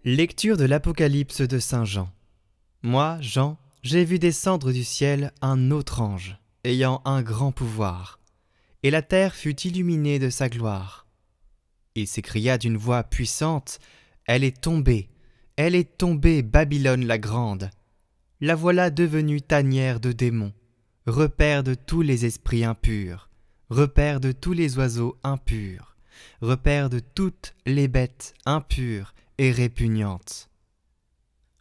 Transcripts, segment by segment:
Lecture de l'Apocalypse de Saint Jean. Moi, Jean, j'ai vu descendre du ciel un autre ange, ayant un grand pouvoir, et la terre fut illuminée de sa gloire. Il s'écria d'une voix puissante, « Elle est tombée, Babylone la grande. La voilà devenue tanière de démons, repère de tous les esprits impurs, repère de tous les oiseaux impurs, repère de toutes les bêtes impures et répugnantes. »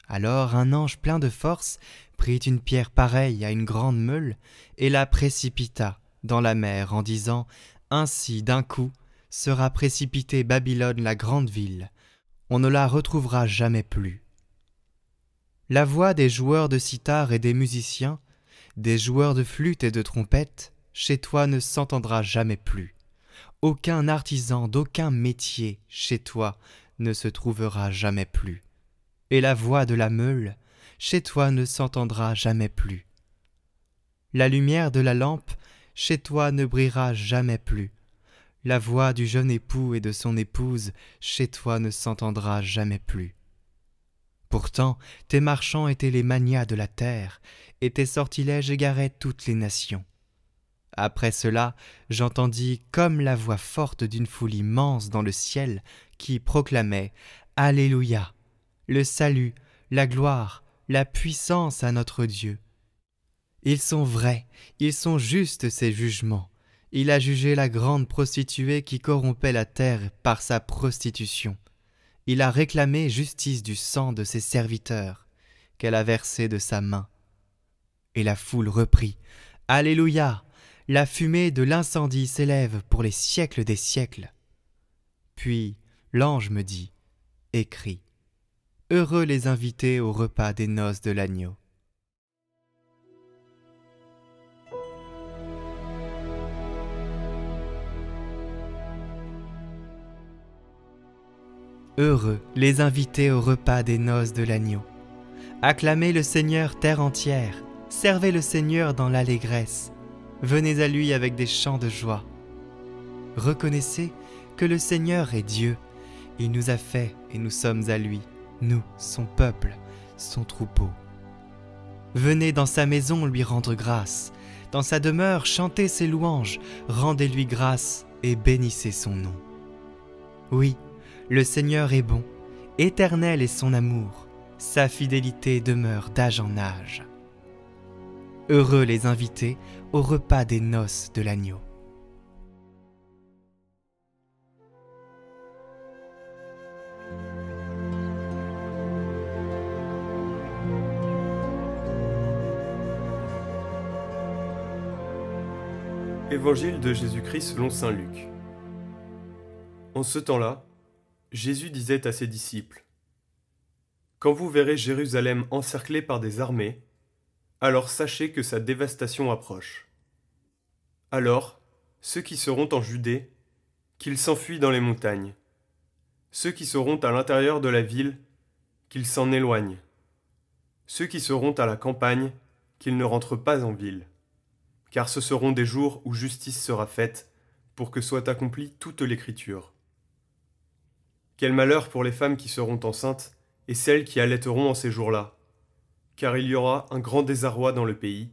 Alors un ange plein de force prit une pierre pareille à une grande meule et la précipita dans la mer en disant « Ainsi d'un coup sera précipitée Babylone la grande ville, on ne la retrouvera jamais plus. » La voix des joueurs de cithare et des musiciens, des joueurs de flûte et de trompette, chez toi ne s'entendra jamais plus. Aucun artisan d'aucun métier chez toi ne se trouvera jamais plus. Et la voix de la meule, chez toi ne s'entendra jamais plus. La lumière de la lampe, chez toi ne brillera jamais plus. La voix du jeune époux et de son épouse, chez toi ne s'entendra jamais plus. Pourtant, tes marchands étaient les magnats de la terre, et tes sortilèges égaraient toutes les nations. Après cela, j'entendis comme la voix forte d'une foule immense dans le ciel qui proclamait « Alléluia ! Le salut, la gloire, la puissance à notre Dieu. Ils sont vrais, ils sont justes ces jugements. Il a jugé la grande prostituée qui corrompait la terre par sa prostitution. Il a réclamé justice du sang de ses serviteurs, qu'elle a versé de sa main. » Et la foule reprit « Alléluia ! La fumée de l'incendie s'élève pour les siècles des siècles. » Puis l'ange me dit « Écris. Heureux les invités au repas des noces de l'agneau. » Heureux les invités au repas des noces de l'agneau. Acclamez le Seigneur terre entière, servez le Seigneur dans l'allégresse. Venez à lui avec des chants de joie. Reconnaissez que le Seigneur est Dieu. Il nous a fait et nous sommes à lui, nous, son peuple, son troupeau. Venez dans sa maison lui rendre grâce. Dans sa demeure chantez ses louanges, rendez-lui grâce et bénissez son nom. Oui, le Seigneur est bon, éternel est son amour, sa fidélité demeure d'âge en âge. Heureux les invités au repas des noces de l'agneau. Évangile de Jésus-Christ selon saint Luc. En ce temps-là, Jésus disait à ses disciples : « Quand vous verrez Jérusalem encerclée par des armées, alors sachez que sa dévastation approche. Alors, ceux qui seront en Judée, qu'ils s'enfuient dans les montagnes. Ceux qui seront à l'intérieur de la ville, qu'ils s'en éloignent. Ceux qui seront à la campagne, qu'ils ne rentrent pas en ville. Car ce seront des jours où justice sera faite, pour que soit accomplie toute l'Écriture. Quel malheur pour les femmes qui seront enceintes et celles qui allaiteront en ces jours-là, car il y aura un grand désarroi dans le pays,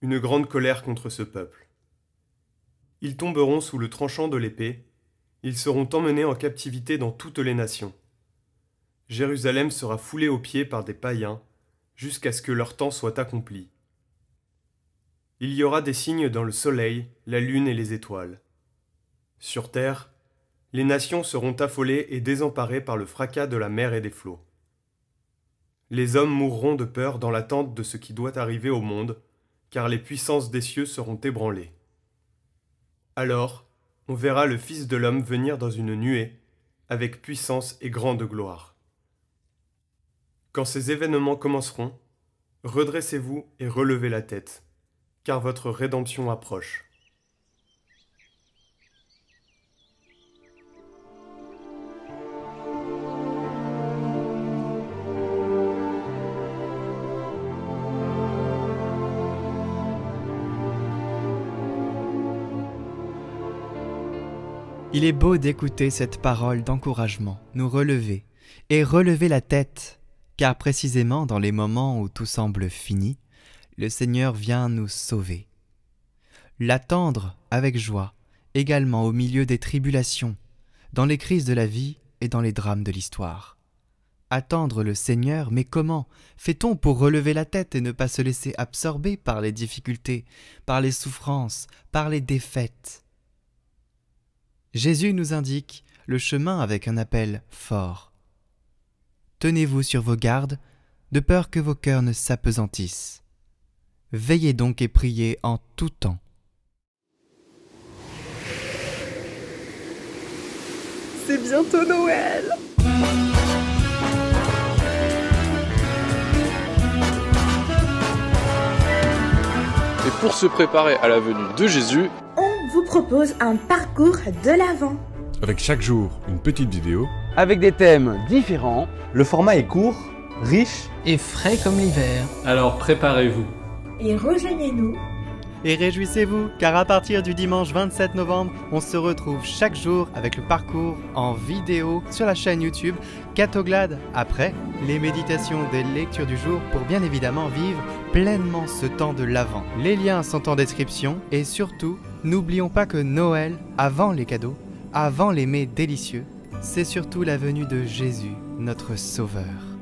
une grande colère contre ce peuple. Ils tomberont sous le tranchant de l'épée, ils seront emmenés en captivité dans toutes les nations. Jérusalem sera foulée aux pieds par des païens, jusqu'à ce que leur temps soit accompli. Il y aura des signes dans le soleil, la lune et les étoiles. Sur terre, les nations seront affolées et désemparées par le fracas de la mer et des flots. Les hommes mourront de peur dans l'attente de ce qui doit arriver au monde, car les puissances des cieux seront ébranlées. Alors, on verra le Fils de l'homme venir dans une nuée, avec puissance et grande gloire. Quand ces événements commenceront, redressez-vous et relevez la tête, car votre rédemption approche. Il est beau d'écouter cette parole d'encouragement, nous relever, et relevez la tête, car précisément dans les moments où tout semble fini, le Seigneur vient nous sauver. L'attendre avec joie, également au milieu des tribulations, dans les crises de la vie et dans les drames de l'histoire. Attendre le Seigneur, mais comment fait-on pour relever la tête et ne pas se laisser absorber par les difficultés, par les souffrances, par les défaites? Jésus nous indique le chemin avec un appel fort. Tenez-vous sur vos gardes, de peur que vos cœurs ne s'apesantissent. Veillez donc et priez en tout temps. C'est bientôt Noël! Et pour se préparer à la venue de Jésus, on vous propose un parcours de l'Avent. Avec chaque jour une petite vidéo, avec des thèmes différents. Le format est court, riche et frais comme l'hiver. Alors préparez-vous. Et rejoignez-nous. Et réjouissez-vous, car à partir du dimanche 27 novembre, on se retrouve chaque jour avec le parcours en vidéo sur la chaîne YouTube Catoglade. Après, les méditations des lectures du jour pour bien évidemment vivre pleinement ce temps de l'Avent. Les liens sont en description et surtout, n'oublions pas que Noël, avant les cadeaux, avant les mets délicieux, c'est surtout la venue de Jésus, notre Sauveur.